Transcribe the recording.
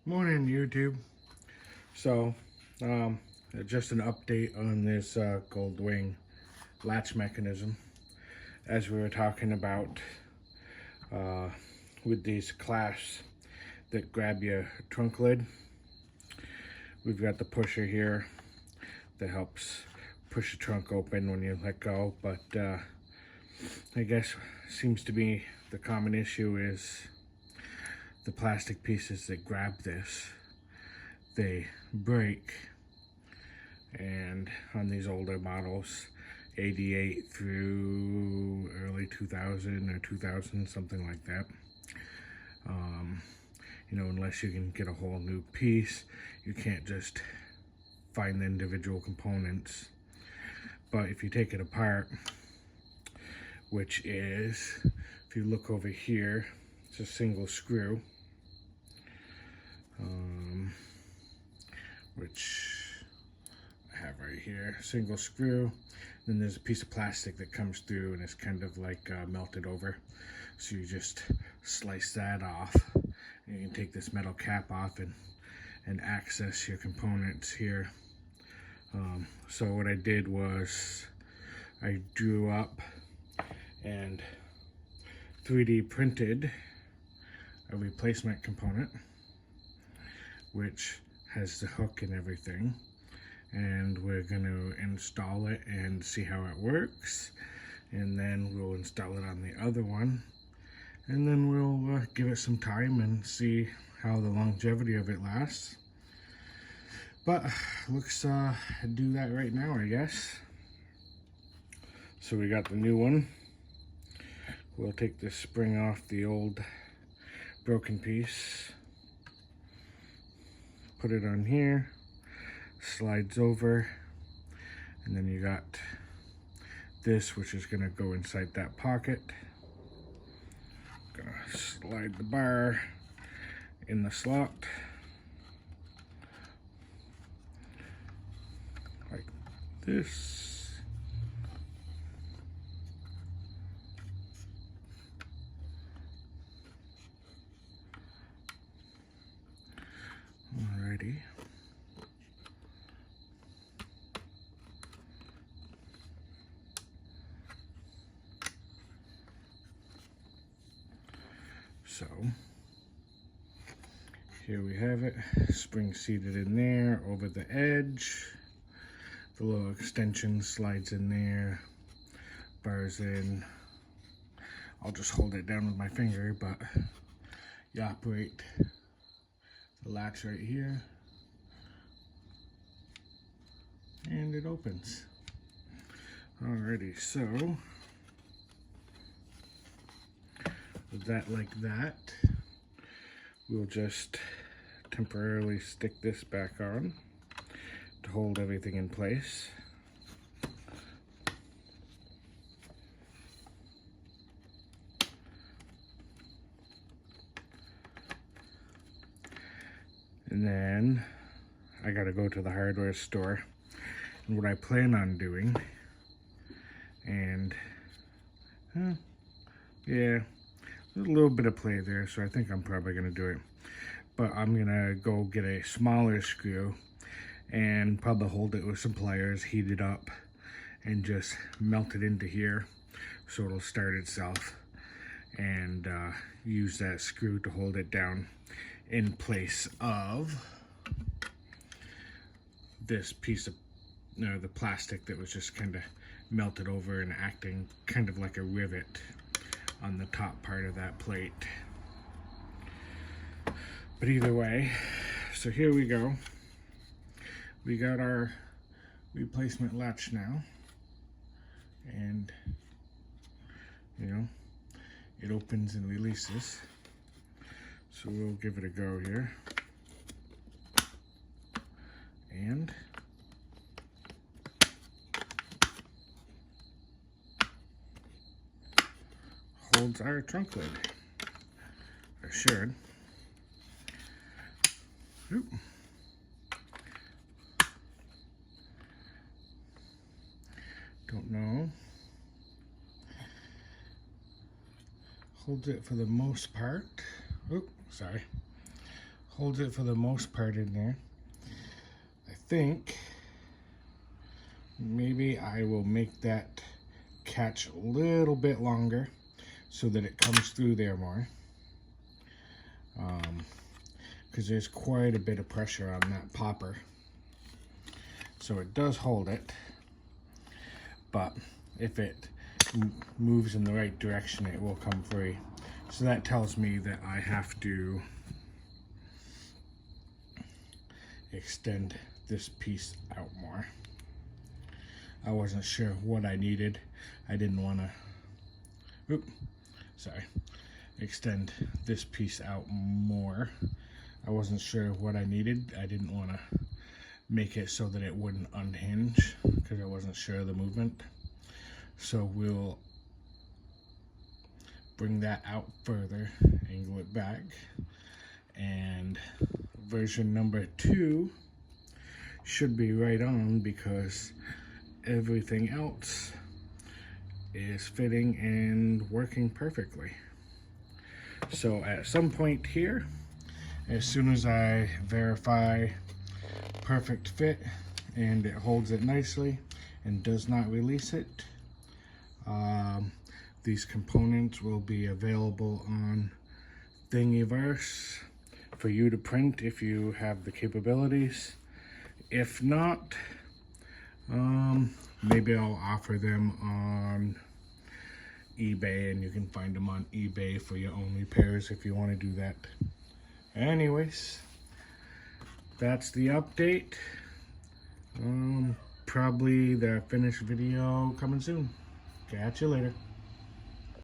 Morning, YouTube. So, just an update on this Goldwing latch mechanism. As we were talking about with these clasps that grab your trunk lid, we've got the pusher here that helps push the trunk open when you let go. But I guess seems to be the common issue is the plastic pieces that grab this, they break. And on these older models, 88 through early 2000 or 2000, something like that, you know, unless you can get a whole new piece, you can't just find the individual components. But if you take it apart, which is, if you look over here, it's a single screw, which I have right here, single screw. Then there's a piece of plastic that comes through and it's kind of like melted over. So you just slice that off. And you can take this metal cap off and access your components here. So what I did was I drew up and 3D printed a replacement component, which has the hook and everything, and we're going to install it and see how it works, and then we'll install it on the other one, and then we'll give it some time and see how the longevity of it lasts. But let's do that right now, I guess. So we got the new one. We'll take this spring off the old broken piece, put it on here, slides over, and then you got this, which is going to go inside that pocket. Gonna slide the bar in the slot like this. Alrighty. So here we have it, spring seated in there over the edge. The little extension slides in there, bars in. I'll just hold it down with my finger, but you operate the latch right here, and it opens. Alrighty, so with that like that, we'll just temporarily stick this back on to hold everything in place. And then I gotta go to the hardware store, and what I plan on doing, and yeah, there's a little bit of play there, so I think I'm probably gonna do it. But I'm gonna go get a smaller screw and probably hold it with some pliers, heat it up, and just melt it into here so it'll start itself, and use that screw to hold it down in place of this piece of the plastic that was just kind of melted over and acting kind of like a rivet on the top part of that plate. But either way, so here we go. We got our replacement latch now, and you know, it opens and releases. So we'll give it a go here. And holds our trunk lid, or should. Oop. Don't know. Holds it for the most part. Oop, sorry. holds it for the most part in there. I think maybe I will make that catch a little bit longer so that it comes through there more. Because there's quite a bit of pressure on that popper. So it does hold it, but if it moves in the right direction, it will come free. So that tells me that I have to extend this piece out more. I wasn't sure what I needed. I didn't want to, extend this piece out more. I wasn't sure what I needed. I didn't want to make it so that it wouldn't unhinge because I wasn't sure of the movement. So we'll bring that out further, angle it back, and version number 2 should be right on because everything else is fitting and working perfectly. So at some point here, as soon as I verify perfect fit and it holds it nicely and does not release it, these components will be available on Thingiverse for you to print if you have the capabilities. If not, maybe I'll offer them on eBay, and you can find them on eBay for your own repairs if you want to do that. Anyways, that's the update. Probably the finished video coming soon. Catch you later.